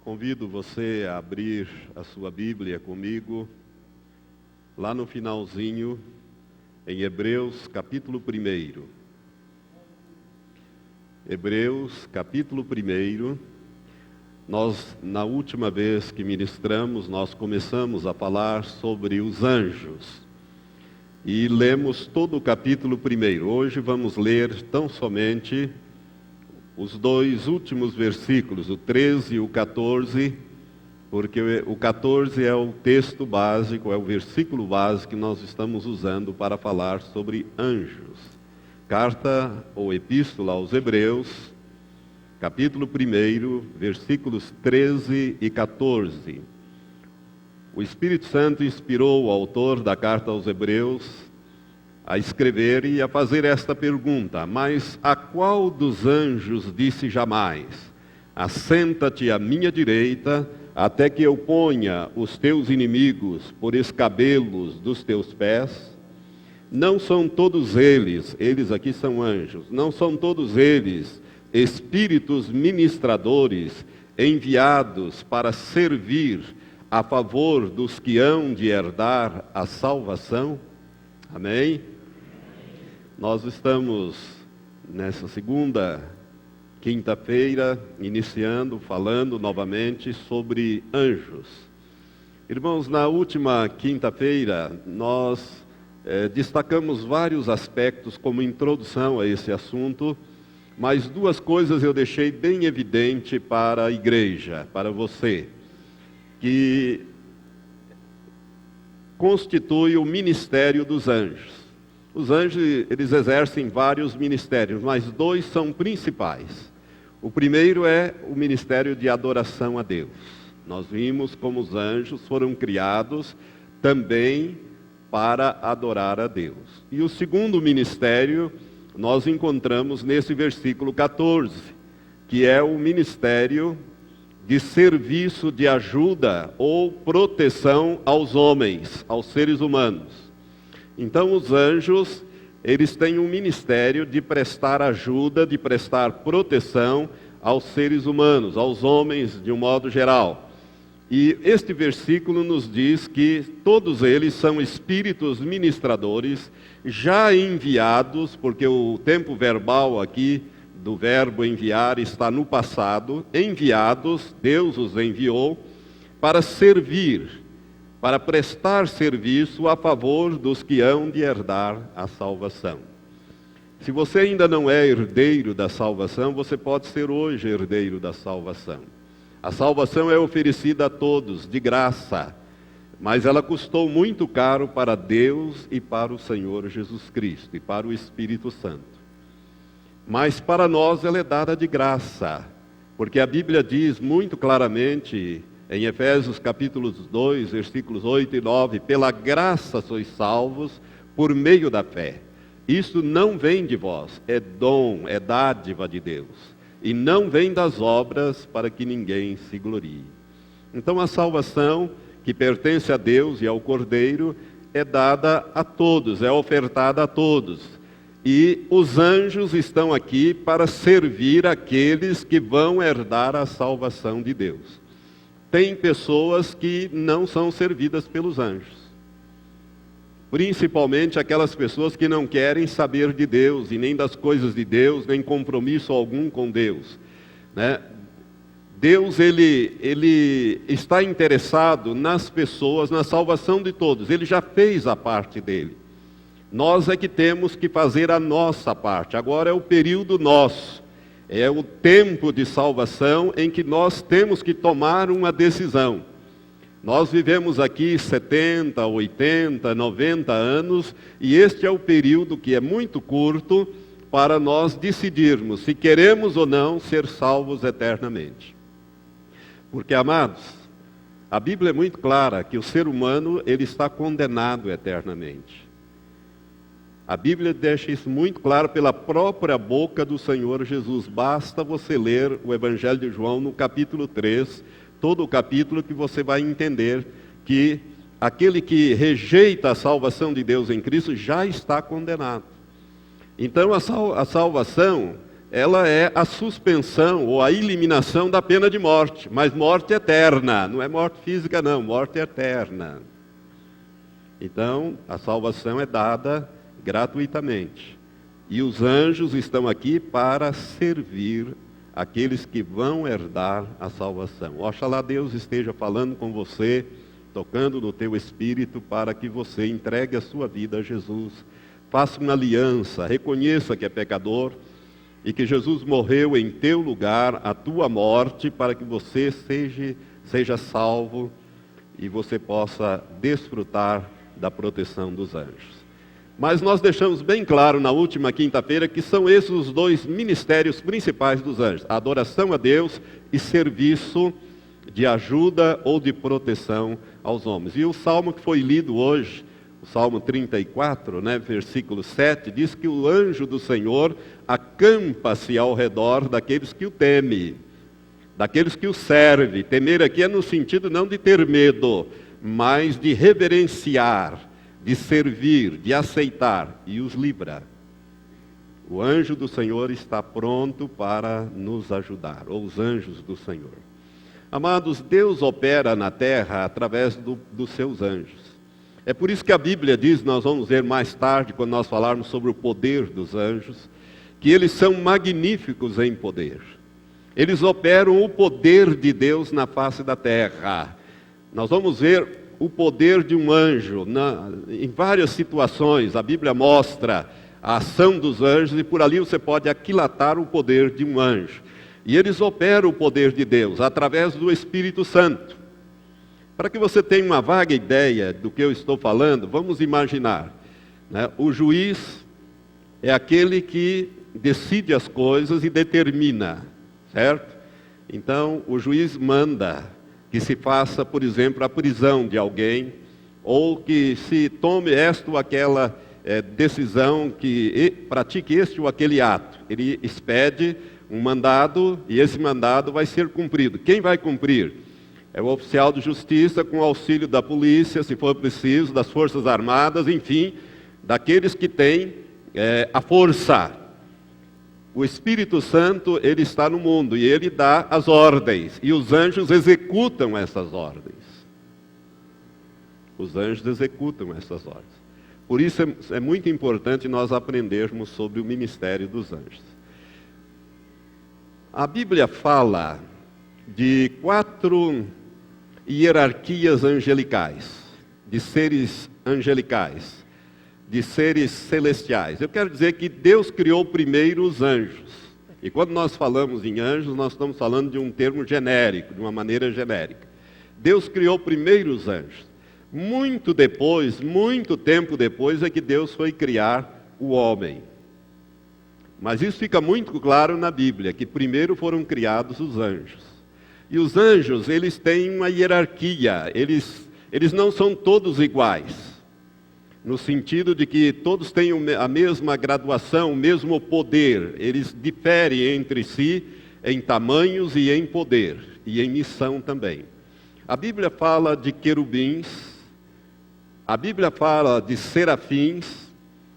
Convido você a abrir a sua Bíblia comigo, lá no finalzinho, em Hebreus capítulo 1. Hebreus capítulo 1, na última vez que ministramos, nós começamos a falar sobre os anjos. E lemos todo o capítulo 1. Hoje vamos ler tão somente os dois últimos versículos, o 13 e o 14, porque o 14 é o texto básico, é o versículo básico que nós estamos usando para falar sobre anjos. Carta ou epístola aos Hebreus, capítulo 1, versículos 13 e 14. O Espírito Santo inspirou o autor da carta aos Hebreus a escrever e a fazer esta pergunta: mas a qual dos anjos disse jamais: assenta-te à minha direita, até que eu ponha os teus inimigos por escabelos dos teus pés? Não são todos eles aqui são anjos, não são todos eles espíritos ministradores enviados para servir a favor dos que hão de herdar a salvação? Amém? Nós estamos nessa segunda quinta-feira, falando novamente sobre anjos. Irmãos, na última quinta-feira, nós destacamos vários aspectos como introdução a esse assunto, mas duas coisas eu deixei bem evidente para a igreja, para você, que constitui o ministério dos anjos. Os anjos, eles exercem vários ministérios, mas dois são principais. O primeiro é o ministério de adoração a Deus. Nós vimos como os anjos foram criados também para adorar a Deus. E o segundo ministério nós encontramos nesse versículo 14, que é o ministério de serviço de ajuda ou proteção aos homens, aos seres humanos. Então os anjos, eles têm um ministério de prestar ajuda, de prestar proteção aos seres humanos, aos homens de um modo geral. E este versículo nos diz que todos eles são espíritos ministradores, já enviados, porque o tempo verbal aqui do verbo enviar está no passado, enviados, Deus os enviou para servir, para prestar serviço a favor dos que hão de herdar a salvação. Se você ainda não é herdeiro da salvação, você pode ser hoje herdeiro da salvação. A salvação é oferecida a todos, de graça, mas ela custou muito caro para Deus e para o Senhor Jesus Cristo e para o Espírito Santo. Mas para nós ela é dada de graça, porque a Bíblia diz muito claramente, em Efésios capítulo 2, versículos 8 e 9, pela graça sois salvos por meio da fé. Isso não vem de vós, é dom, é dádiva de Deus. E não vem das obras para que ninguém se glorie. Então a salvação, que pertence a Deus e ao Cordeiro, é dada a todos, é ofertada a todos. E os anjos estão aqui para servir aqueles que vão herdar a salvação de Deus. Tem pessoas que não são servidas pelos anjos. Principalmente aquelas pessoas que não querem saber de Deus, e nem das coisas de Deus, nem compromisso algum com Deus, né? Deus, ele está interessado nas pessoas, na salvação de todos. Ele já fez a parte dele. Nós é que temos que fazer a nossa parte. Agora é o período nosso. É o tempo de salvação em que nós temos que tomar uma decisão. Nós vivemos aqui 70, 80, 90 anos, e este é o período que é muito curto para nós decidirmos se queremos ou não ser salvos eternamente. Porque, amados, a Bíblia é muito clara que o ser humano, ele está condenado eternamente. A Bíblia deixa isso muito claro pela própria boca do Senhor Jesus. Basta você ler o Evangelho de João no capítulo 3, todo o capítulo, que você vai entender que aquele que rejeita a salvação de Deus em Cristo já está condenado. Então a salvação, ela é a suspensão ou a eliminação da pena de morte, mas morte eterna, não é morte física não, morte eterna. Então, a salvação é dada gratuitamente. E os anjos estão aqui para servir aqueles que vão herdar a salvação. Oxalá Deus esteja falando com você, tocando no teu espírito, para que você entregue a sua vida a Jesus. Faça uma aliança, reconheça que é pecador e que Jesus morreu em teu lugar, a tua morte, para que você seja salvo e você possa desfrutar da proteção dos anjos. Mas nós deixamos bem claro na última quinta-feira que são esses os dois ministérios principais dos anjos: a adoração a Deus e serviço de ajuda ou de proteção aos homens. E o salmo que foi lido hoje, o Salmo 34, versículo 7, diz que o anjo do Senhor acampa-se ao redor daqueles que o temem, daqueles que o servem. Temer aqui é no sentido não de ter medo, mas de reverenciar, de servir, de aceitar, e os livra. O anjo do Senhor está pronto para nos ajudar, ou os anjos do Senhor. Amados, Deus opera na terra através dos seus anjos. É por isso que a Bíblia diz, nós vamos ver mais tarde, quando nós falarmos sobre o poder dos anjos, que eles são magníficos em poder. Eles operam o poder de Deus na face da terra. Nós vamos ver o poder de um anjo em várias situações. A Bíblia mostra a ação dos anjos e por ali você pode aquilatar o poder de um anjo. E eles operam o poder de Deus através do Espírito Santo. Para que você tenha uma vaga ideia do que eu estou falando, vamos imaginar, o juiz é aquele que decide as coisas e determina, certo? Então, o juiz manda que se faça, por exemplo, a prisão de alguém, ou que se tome esta ou aquela decisão, que pratique este ou aquele ato. Ele expede um mandado e esse mandado vai ser cumprido. Quem vai cumprir? É o oficial de justiça com auxílio da polícia, se for preciso, das forças armadas, enfim, daqueles que têm a força. O Espírito Santo, ele está no mundo e ele dá as ordens. E os anjos executam essas ordens. Os anjos executam essas ordens. Por isso é muito importante nós aprendermos sobre o ministério dos anjos. A Bíblia fala de 4 hierarquias angelicais, de seres angelicais, de seres celestiais. Eu quero dizer que Deus criou primeiro os anjos. E quando nós falamos em anjos, nós estamos falando de um termo genérico, de uma maneira genérica. Deus criou primeiro os anjos. Muito tempo depois é que Deus foi criar o homem. Mas isso fica muito claro na Bíblia, que primeiro foram criados os anjos. E os anjos, eles têm uma hierarquia, eles não são todos iguais. No sentido de que todos têm a mesma graduação, o mesmo poder. Eles diferem entre si em tamanhos e em poder, e em missão também. A Bíblia fala de querubins, a Bíblia fala de serafins,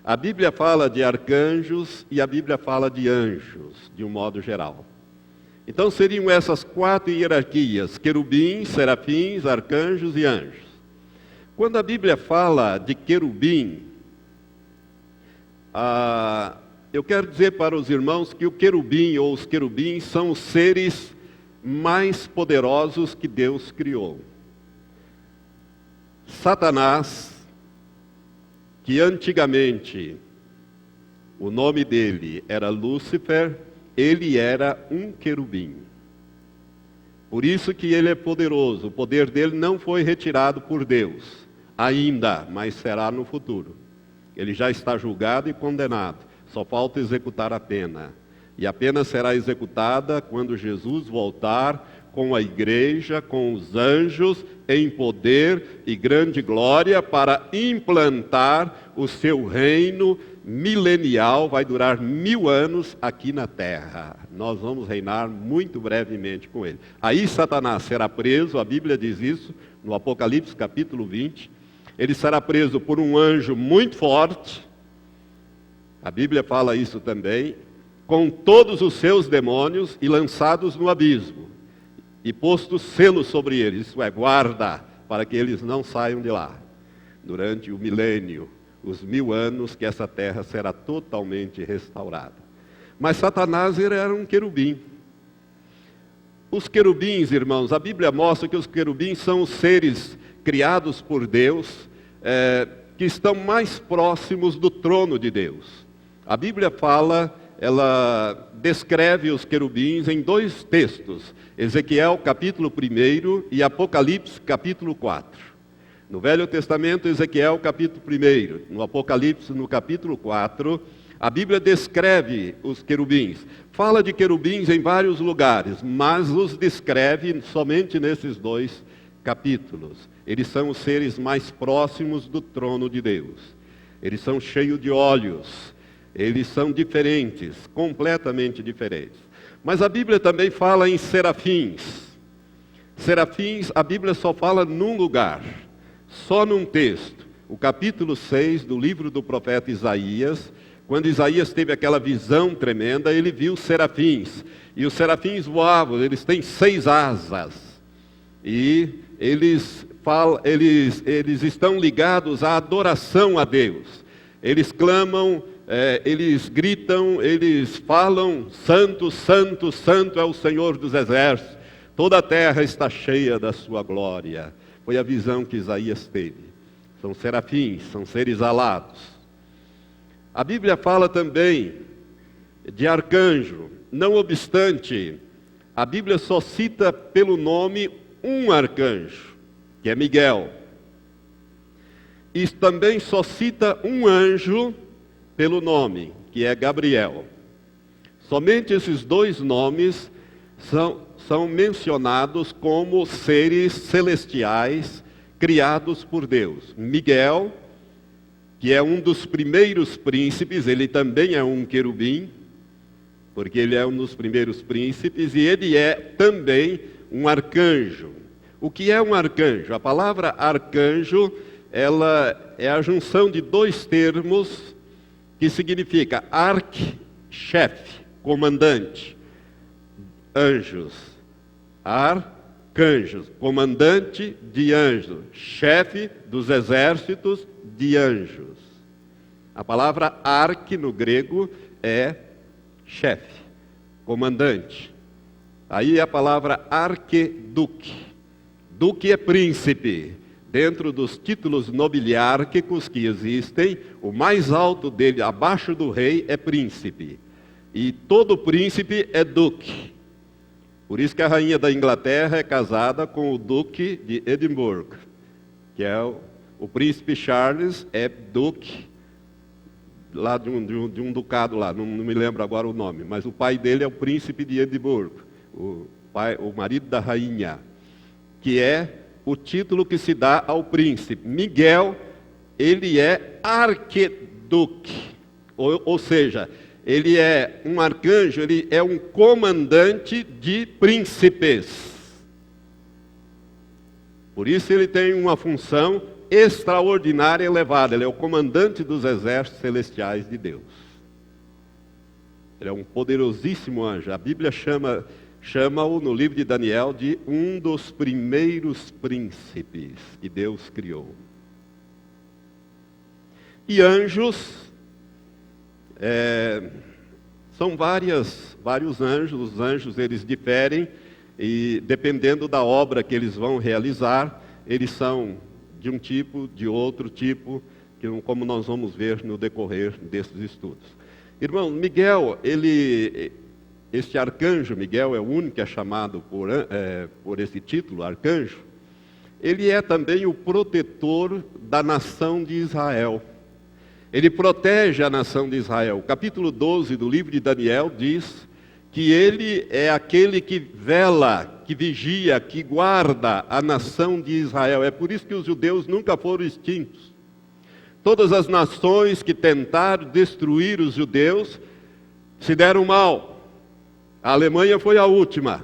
a Bíblia fala de arcanjos e a Bíblia fala de anjos, de um modo geral. Então seriam essas 4 hierarquias: querubins, serafins, arcanjos e anjos. Quando a Bíblia fala de querubim, eu quero dizer para os irmãos que o querubim ou os querubins são os seres mais poderosos que Deus criou. Satanás, que antigamente o nome dele era Lúcifer, ele era um querubim. Por isso que ele é poderoso. O poder dele não foi retirado por Deus ainda, mas será no futuro. Ele já está julgado e condenado. Só falta executar a pena. E a pena será executada quando Jesus voltar com a igreja, com os anjos, em poder e grande glória, para implantar o seu reino milenial. Vai durar 1000 anos aqui na terra. Nós vamos reinar muito brevemente com ele. Aí Satanás será preso, a Bíblia diz isso, no Apocalipse capítulo 20. Ele será preso por um anjo muito forte. A Bíblia fala isso também. com todos os seus demônios e lançados no abismo, e posto selo sobre eles, isso é, guarda, para que eles não saiam de lá, durante o milênio, os 1000 anos que essa terra será totalmente restaurada. Mas Satanás era um querubim. Os querubins, irmãos, a Bíblia mostra que os querubins são os seres criados por Deus, que estão mais próximos do trono de Deus. A Bíblia ela descreve os querubins em 2 textos, Ezequiel capítulo 1 e Apocalipse capítulo 4. No Velho Testamento, Ezequiel capítulo 1, no Apocalipse no capítulo 4, a Bíblia descreve os querubins. Fala de querubins em vários lugares, mas os descreve somente nesses 2 capítulos. Eles são os seres mais próximos do trono de Deus. Eles são cheios de olhos. Eles são diferentes, completamente diferentes. Mas a Bíblia também fala em serafins. Serafins, a Bíblia só fala num lugar, só num texto. O capítulo 6 do livro do profeta Isaías, quando Isaías teve aquela visão tremenda, ele viu serafins. E os serafins voavam, eles têm 6 asas. E eles estão ligados à adoração a Deus. Eles clamam, eles gritam, eles falam, santo, santo, santo é o Senhor dos exércitos. Toda a terra está cheia da sua glória. Foi a visão que Isaías teve. São serafins, são seres alados. A Bíblia fala também de arcanjo. Não obstante, a Bíblia só cita pelo nome um arcanjo, que é Miguel. E também só cita um anjo pelo nome, que é Gabriel. Somente esses 2 nomes são mencionados como seres celestiais criados por Deus. Miguel, que é um dos primeiros príncipes, ele também é um querubim, porque ele é um dos primeiros príncipes, e ele é também um arcanjo. O que é um arcanjo? A palavra arcanjo, ela é a junção de 2 termos que significa chefe, comandante, anjos, arcanjos, comandante de anjos, chefe dos exércitos de anjos. A palavra no grego é chefe, comandante. Aí a palavra arqueduque. Duque é príncipe. Dentro dos títulos nobiliárquicos que existem, o mais alto dele, abaixo do rei, é príncipe. E todo príncipe é duque. Por isso que a rainha da Inglaterra é casada com o duque de Edimburgo, que é o príncipe Charles, é duque lá de um ducado lá, não me lembro agora o nome, mas o pai dele é o príncipe de Edimburgo, o marido da rainha, que é o título que se dá ao príncipe. Miguel, ele é arqueduque, ou seja, ele é um arcanjo, ele é um comandante de príncipes. Por isso ele tem uma função extraordinária e elevada. Ele é o comandante dos exércitos celestiais de Deus. Ele é um poderosíssimo anjo. A Bíblia chama-o no livro de Daniel de um dos primeiros príncipes que Deus criou. E anjos, são vários anjos. Os anjos, eles diferem, e dependendo da obra que eles vão realizar, eles são de um tipo, de outro tipo, como nós vamos ver no decorrer desses estudos. Irmão, Miguel, este arcanjo, Miguel é o único que é chamado por esse título, arcanjo. Ele é também o protetor da nação de Israel. Ele protege a nação de Israel. O capítulo 12 do livro de Daniel diz que ele é aquele que vela, que vigia, que guarda a nação de Israel. É por isso que os judeus nunca foram extintos. Todas as nações que tentaram destruir os judeus se deram mal. A Alemanha foi a última.